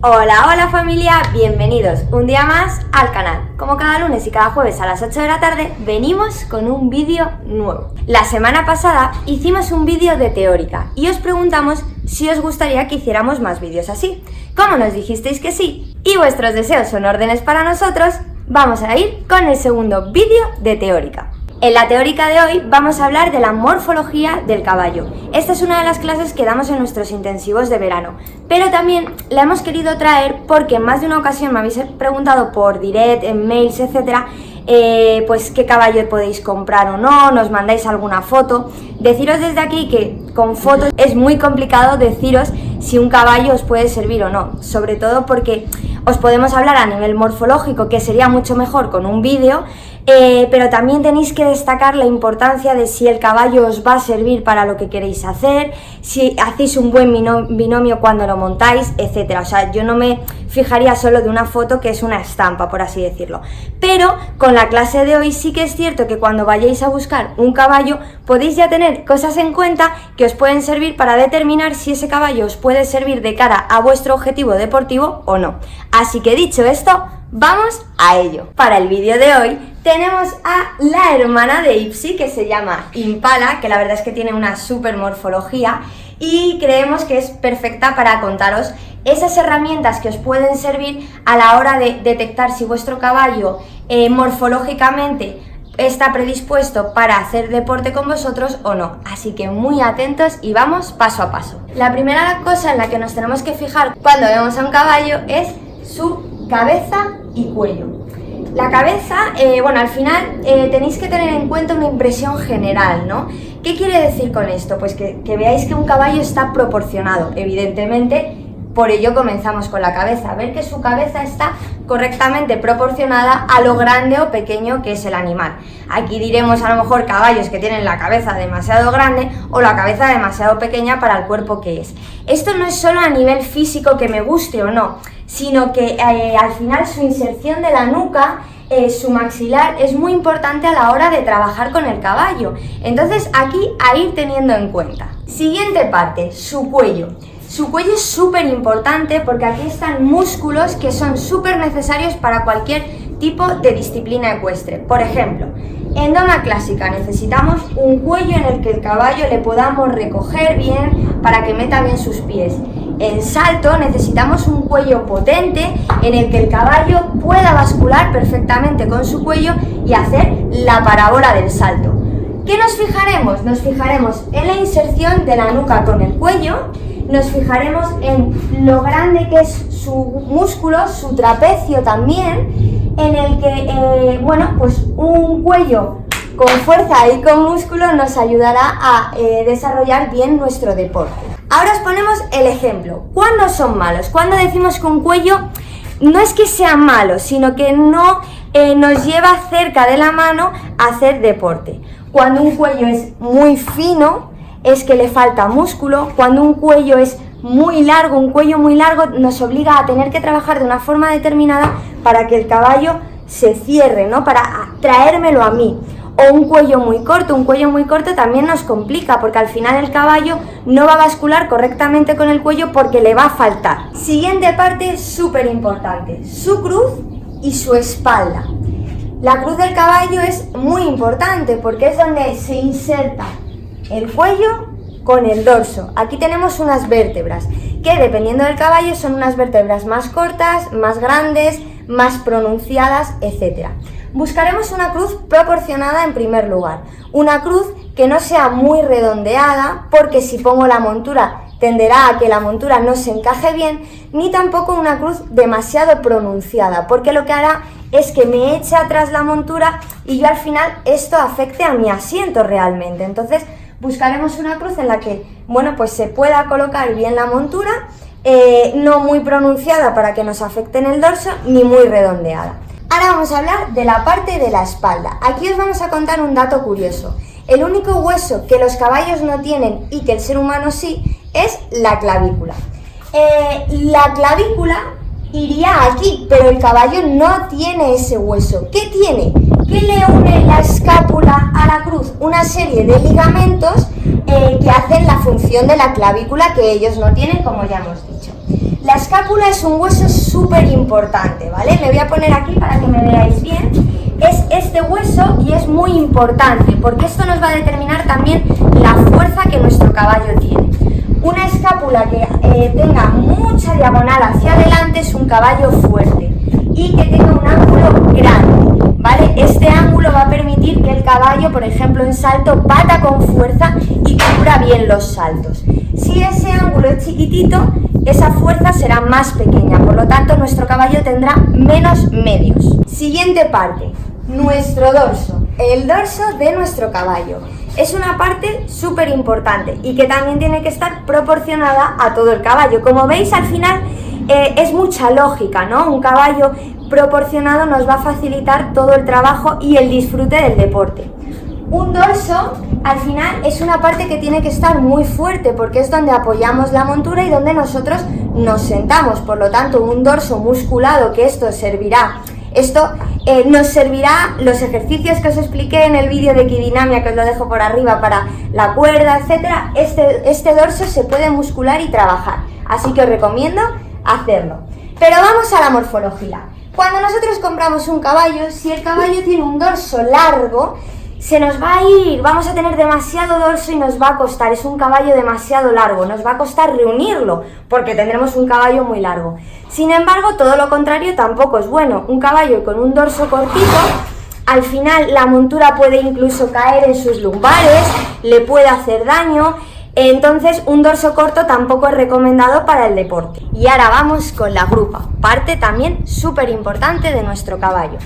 Hola, hola familia, bienvenidos un día más al canal. Como cada lunes y cada jueves a las 8 de la tarde, venimos con un vídeo nuevo. La semana pasada hicimos un vídeo de teórica y os preguntamos si os gustaría que hiciéramos más vídeos así. Como nos dijisteis que sí y vuestros deseos son órdenes para nosotros, vamos a ir con el segundo vídeo de teórica. En la teórica de hoy vamos a hablar de la morfología del caballo. Esta es una de las clases que damos en nuestros intensivos de verano, pero también la hemos querido traer porque en más de una ocasión me habéis preguntado por direct, en mails, etcétera, pues qué caballo podéis comprar o no, nos mandáis alguna foto. Deciros desde aquí que con fotos es muy complicado deciros si un caballo os puede servir o no, sobre todo porque os podemos hablar a nivel morfológico, que sería mucho mejor con un vídeo, pero también tenéis que destacar la importancia de si el caballo os va a servir para lo que queréis hacer, si hacéis un buen binomio cuando lo montáis, etcétera. O sea, yo no me fijaría solo de una foto que es una estampa, por así decirlo. Pero con la clase de hoy sí que es cierto que cuando vayáis a buscar un caballo podéis ya tener cosas en cuenta que os pueden servir para determinar si ese caballo os puede servir de cara a vuestro objetivo deportivo o no. Así que dicho esto, vamos a ello. Para el vídeo de hoy tenemos a la hermana de Ipsy, que se llama Impala, que la verdad es que tiene una super morfología y creemos que es perfecta para contaros esas herramientas que os pueden servir a la hora de detectar si vuestro caballo morfológicamente está predispuesto para hacer deporte con vosotros o no. Así que muy atentos y vamos paso a paso. La primera cosa en la que nos tenemos que fijar cuando vemos a un caballo es su cabeza y cuello. La cabeza, bueno, al final tenéis que tener en cuenta una impresión general, ¿no? ¿Qué quiere decir con esto? Pues que veáis que un caballo está proporcionado, evidentemente. Por ello comenzamos con la cabeza, ver que su cabeza está correctamente proporcionada a lo grande o pequeño que es el animal. Aquí diremos a lo mejor caballos que tienen la cabeza demasiado grande o la cabeza demasiado pequeña para el cuerpo que es. Esto no es solo a nivel físico que me guste o no, sino que al final su inserción de la nuca, su maxilar, es muy importante a la hora de trabajar con el caballo. Entonces aquí a ir teniendo en cuenta. Siguiente parte, su cuello. Su cuello es súper importante porque aquí están músculos que son súper necesarios para cualquier tipo de disciplina ecuestre. Por ejemplo, en doma clásica necesitamos un cuello en el que el caballo le podamos recoger bien para que meta bien sus pies. En salto necesitamos un cuello potente en el que el caballo pueda bascular perfectamente con su cuello y hacer la parábola del salto. ¿Qué nos fijaremos? Nos fijaremos en la inserción de la nuca con el cuello. Nos fijaremos en lo grande que es su músculo, su trapecio también, en el que, bueno, pues un cuello con fuerza y con músculo nos ayudará a desarrollar bien nuestro deporte. Ahora os ponemos el ejemplo. ¿Cuándo son malos? Cuando decimos que un cuello no es que sea malo, sino que no nos lleva cerca de la mano a hacer deporte. Cuando un cuello es muy fino, es que le falta músculo. Cuando un cuello es muy largo, un cuello muy largo nos obliga a tener que trabajar de una forma determinada para que el caballo se cierre, ¿no? Para traérmelo a mí. O un cuello muy corto también nos complica porque al final el caballo no va a bascular correctamente con el cuello porque le va a faltar. Siguiente parte súper importante, su cruz y su espalda. La cruz del caballo es muy importante porque es donde se inserta el cuello con el dorso. Aquí tenemos unas vértebras que dependiendo del caballo son unas vértebras más cortas, más grandes, más pronunciadas, etc. Buscaremos una cruz proporcionada en primer lugar. Una cruz que no sea muy redondeada porque si pongo la montura tenderá a que la montura no se encaje bien, ni tampoco una cruz demasiado pronunciada porque lo que hará es que me eche atrás la montura y yo al final esto afecte a mi asiento realmente. Entonces buscaremos una cruz en la que, bueno, pues se pueda colocar bien la montura, no muy pronunciada para que nos afecte en el dorso, ni muy redondeada. Ahora vamos a hablar de la parte de la espalda. Aquí os vamos a contar un dato curioso. El único hueso que los caballos no tienen y que el ser humano sí es la clavícula. La clavícula iría aquí, pero el caballo no tiene ese hueso. ¿Qué tiene? Que le une la escápula a la cruz una serie de ligamentos que hacen la función de la clavícula que ellos no tienen, como ya hemos dicho. La escápula es un hueso súper importante, ¿vale? Me voy a poner aquí para que me veáis bien. Es este hueso y es muy importante porque esto nos va a determinar también la fuerza que nuestro caballo tiene. Una escápula que tenga mucha diagonal hacia adelante es un caballo fuerte y que tenga un ángulo grande, ¿vale? Este ángulo va a permitir que el caballo, por ejemplo, en salto, bata con fuerza y cubra bien los saltos. Si ese ángulo es chiquitito, esa fuerza será más pequeña, por lo tanto nuestro caballo tendrá menos medios. Siguiente parte, nuestro dorso, el dorso de nuestro caballo. Es una parte súper importante y que también tiene que estar proporcionada a todo el caballo. Como veis, al final es mucha lógica, ¿no? Un caballo proporcionado nos va a facilitar todo el trabajo y el disfrute del deporte. Un dorso, al final, es una parte que tiene que estar muy fuerte porque es donde apoyamos la montura y donde nosotros nos sentamos. Por lo tanto, un dorso musculado, que esto nos servirá los ejercicios que os expliqué en el vídeo de equidinamia, que os lo dejo por arriba, para la cuerda, etcétera. Este dorso se puede muscular y trabajar, así que os recomiendo hacerlo. Pero vamos a la morfología. Cuando nosotros compramos un caballo, si el caballo tiene un dorso largo, se nos va a ir, vamos a tener demasiado dorso y nos va a costar, es un caballo demasiado largo, nos va a costar reunirlo porque tendremos un caballo muy largo. Sin embargo, todo lo contrario tampoco es bueno. Un caballo con un dorso cortito, al final la montura puede incluso caer en sus lumbares, le puede hacer daño, entonces un dorso corto tampoco es recomendado para el deporte. Y ahora vamos con la grupa, parte también súper importante de nuestro caballo.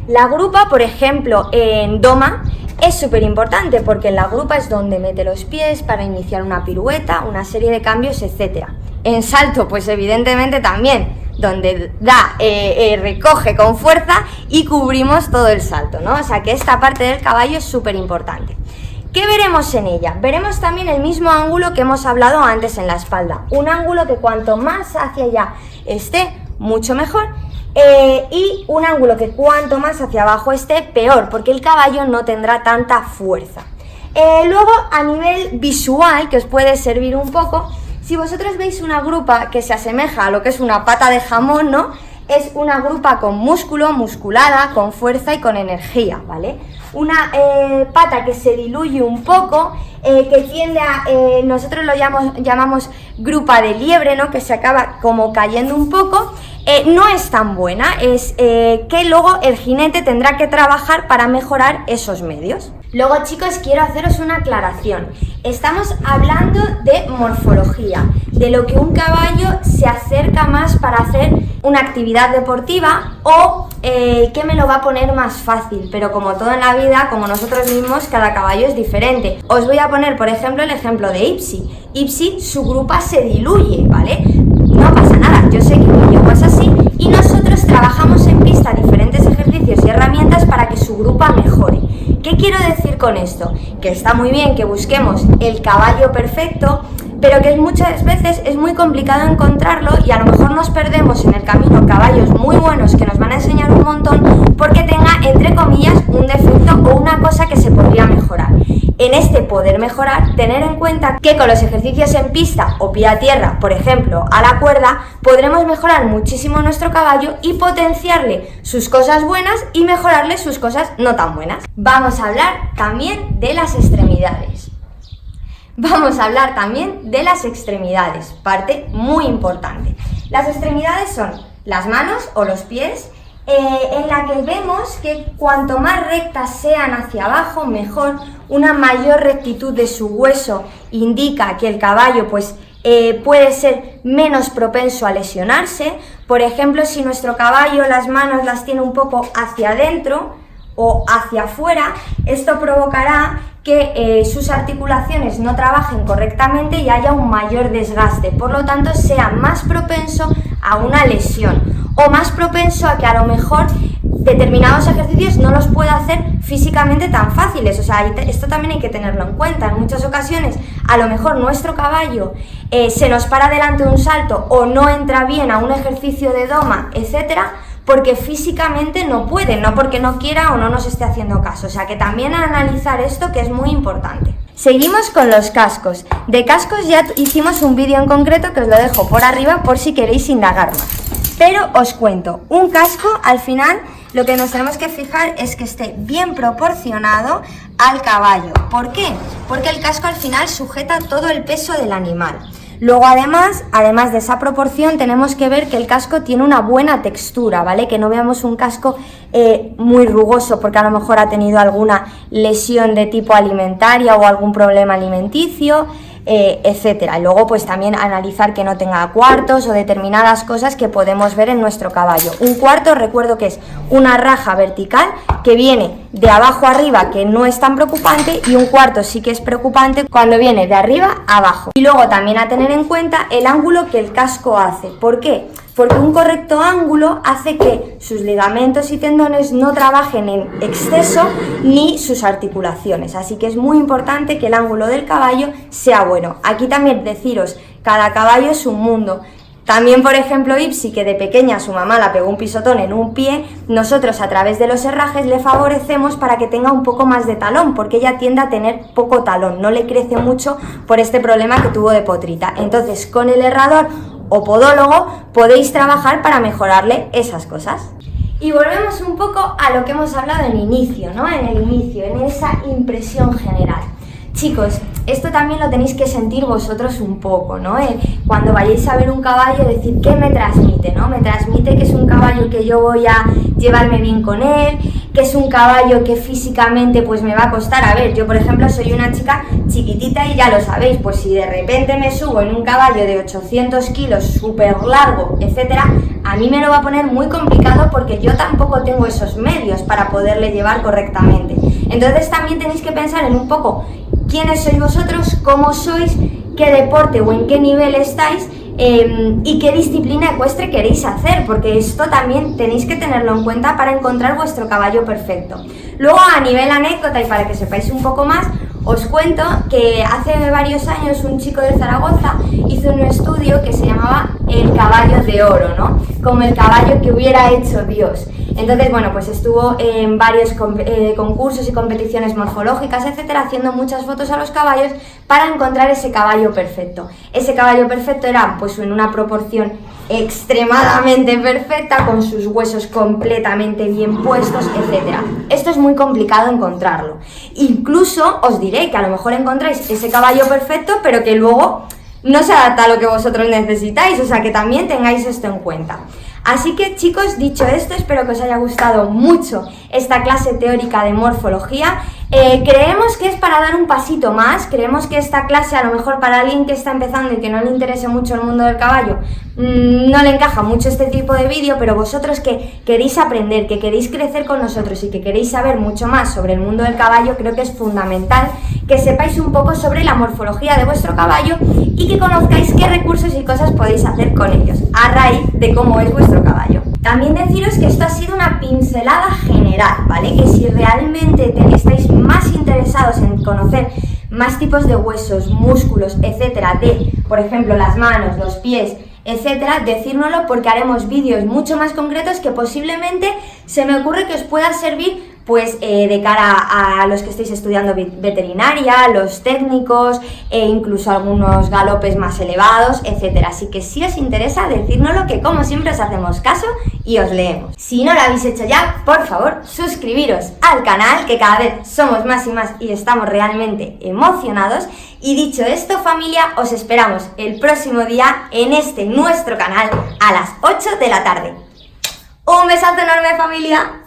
La grupa, por ejemplo, en doma, es súper importante porque en la grupa es donde mete los pies para iniciar una pirueta, una serie de cambios, etc. En salto, pues evidentemente también, donde recoge con fuerza y cubrimos todo el salto, ¿no? O sea que esta parte del caballo es súper importante. ¿Qué veremos en ella? Veremos también el mismo ángulo que hemos hablado antes en la espalda. Un ángulo que cuanto más hacia allá esté, mucho mejor. Y un ángulo que cuanto más hacia abajo esté, peor, porque el caballo no tendrá tanta fuerza. Luego, a nivel visual, que os puede servir un poco, si vosotros veis una grupa que se asemeja a lo que es una pata de jamón, ¿no? Es una grupa con músculo, musculada, con fuerza y con energía, ¿vale? Una pata que se diluye un poco, que tiende a, nosotros lo llamamos grupa de liebre, ¿no? Que se acaba como cayendo un poco. No es tan buena, es que luego el jinete tendrá que trabajar para mejorar esos medios. Luego, chicos, quiero haceros una aclaración. Estamos hablando de morfología, de lo que un caballo se acerca más para hacer una actividad deportiva o que me lo va a poner más fácil, pero como todo en la vida, como nosotros mismos, cada caballo es diferente. Os voy a poner, por ejemplo, el ejemplo de Ipsi. Ipsi, su grupa se diluye, ¿vale? No pasa nada, yo sé que mi yegua es así y nosotros trabajamos en pista diferentes ejercicios y herramientas para que su grupa mejore. ¿Qué quiero decir con esto? Que está muy bien que busquemos el caballo perfecto, pero que muchas veces es muy complicado encontrarlo y a lo mejor nos perdemos en el camino caballos muy buenos que nos van a enseñar un montón porque tenga, entre comillas, un defecto o una cosa que se podría mejorar. En este poder mejorar, tener en cuenta que con los ejercicios en pista o pie a tierra, por ejemplo, a la cuerda, podremos mejorar muchísimo nuestro caballo y potenciarle sus cosas buenas y mejorarle sus cosas no tan buenas. Vamos a hablar también de las extremidades. Parte muy importante. Las extremidades son las manos o los pies, en la que vemos que cuanto más rectas sean hacia abajo, mejor. Una mayor rectitud de su hueso indica que el caballo puede ser menos propenso a lesionarse. Por ejemplo, si nuestro caballo las manos las tiene un poco hacia adentro o hacia afuera, esto provocará que sus articulaciones no trabajen correctamente y haya un mayor desgaste, por lo tanto sea más propenso a una lesión o más propenso a que a lo mejor determinados ejercicios no los pueda hacer físicamente tan fáciles. O sea, esto también hay que tenerlo en cuenta. En muchas ocasiones a lo mejor nuestro caballo se nos para delante de un salto o no entra bien a un ejercicio de doma, etcétera, porque físicamente no puede, no porque no quiera o no nos esté haciendo caso. O sea que también analizar esto, que es muy importante. Seguimos con los cascos. De cascos ya hicimos un vídeo en concreto que os lo dejo por arriba por si queréis indagar más. Pero os cuento, un casco al final lo que nos tenemos que fijar es que esté bien proporcionado al caballo. ¿Por qué? Porque el casco al final sujeta todo el peso del animal. Luego además de esa proporción, tenemos que ver que el casco tiene una buena textura, ¿vale? Que no veamos un casco muy rugoso porque a lo mejor ha tenido alguna lesión de tipo alimentaria o algún problema alimenticio, etcétera. Y luego pues también analizar que no tenga cuartos o determinadas cosas que podemos ver en nuestro caballo. Un cuarto, recuerdo que es una raja vertical que viene de abajo a arriba, que no es tan preocupante, y un cuarto sí que es preocupante cuando viene de arriba a abajo. Y luego también a tener en cuenta el ángulo que el casco hace. ¿Por qué? Porque un correcto ángulo hace que sus ligamentos y tendones no trabajen en exceso ni sus articulaciones. Así que es muy importante que el ángulo del caballo sea bueno. Aquí también deciros, cada caballo es un mundo. También, por ejemplo, Ipsi, que de pequeña su mamá la pegó un pisotón en un pie, nosotros a través de los herrajes le favorecemos para que tenga un poco más de talón, porque ella tiende a tener poco talón, no le crece mucho por este problema que tuvo de potrita. Entonces, con el herrador o podólogo podéis trabajar para mejorarle esas cosas. Y volvemos un poco a lo que hemos hablado en inicio, ¿no? En el inicio, en esa impresión general. Chicos, esto también lo tenéis que sentir vosotros un poco, ¿no? Cuando vayáis a ver un caballo, decir qué me transmite, ¿no? Me transmite que es un caballo que yo voy a llevarme bien con él, que es un caballo que físicamente pues me va a costar. A ver, yo por ejemplo soy una chica chiquitita y ya lo sabéis, pues si de repente me subo en un caballo de 800 kilos, súper largo, etcétera, a mí me lo va a poner muy complicado porque yo tampoco tengo esos medios para poderle llevar correctamente. Entonces también tenéis que pensar en un poco quiénes sois vosotros, cómo sois, qué deporte o en qué nivel estáis y qué disciplina ecuestre queréis hacer, porque esto también tenéis que tenerlo en cuenta para encontrar vuestro caballo perfecto. Luego, a nivel anécdota y para que sepáis un poco más, os cuento que hace varios años un chico de Zaragoza hizo un estudio que se llamaba el caballo de oro, ¿no? Como el caballo que hubiera hecho Dios. Entonces, bueno, pues estuvo en varios concursos y competiciones morfológicas, etcétera, haciendo muchas fotos a los caballos para encontrar ese caballo perfecto. Ese caballo perfecto era, pues, en una proporción extremadamente perfecta, con sus huesos completamente bien puestos, etcétera. Esto es muy complicado encontrarlo. Incluso os diré que a lo mejor encontráis ese caballo perfecto, pero que luego no se adapta a lo que vosotros necesitáis, o sea que también tengáis esto en cuenta. Así que, chicos, dicho esto, espero que os haya gustado mucho esta clase teórica de morfología. Creemos que es para dar un pasito más, creemos que esta clase a lo mejor para alguien que está empezando y que no le interese mucho el mundo del caballo, no le encaja mucho este tipo de vídeo, pero vosotros que queréis aprender, que queréis crecer con nosotros y que queréis saber mucho más sobre el mundo del caballo, creo que es fundamental que sepáis un poco sobre la morfología de vuestro caballo y que conozcáis qué recursos y cosas podéis hacer con ellos, a raíz de cómo es vuestro caballo. También deciros que esto ha sido una pincelada general, ¿vale? Que si realmente estáis más interesados en conocer más tipos de huesos, músculos, etcétera, de, por ejemplo, las manos, los pies, etcétera, decírnoslo porque haremos vídeos mucho más concretos que posiblemente se me ocurre que os pueda servir pues de cara a los que estéis estudiando veterinaria, los técnicos e incluso algunos galopes más elevados, etcétera. Así que si os interesa, decírnoslo, que como siempre os hacemos caso y os leemos. Si no lo habéis hecho ya, por favor, suscribiros al canal, que cada vez somos más y más y estamos realmente emocionados. Y dicho esto, familia, os esperamos el próximo día en nuestro canal a las 8 de la tarde. ¡Un besazo enorme, familia!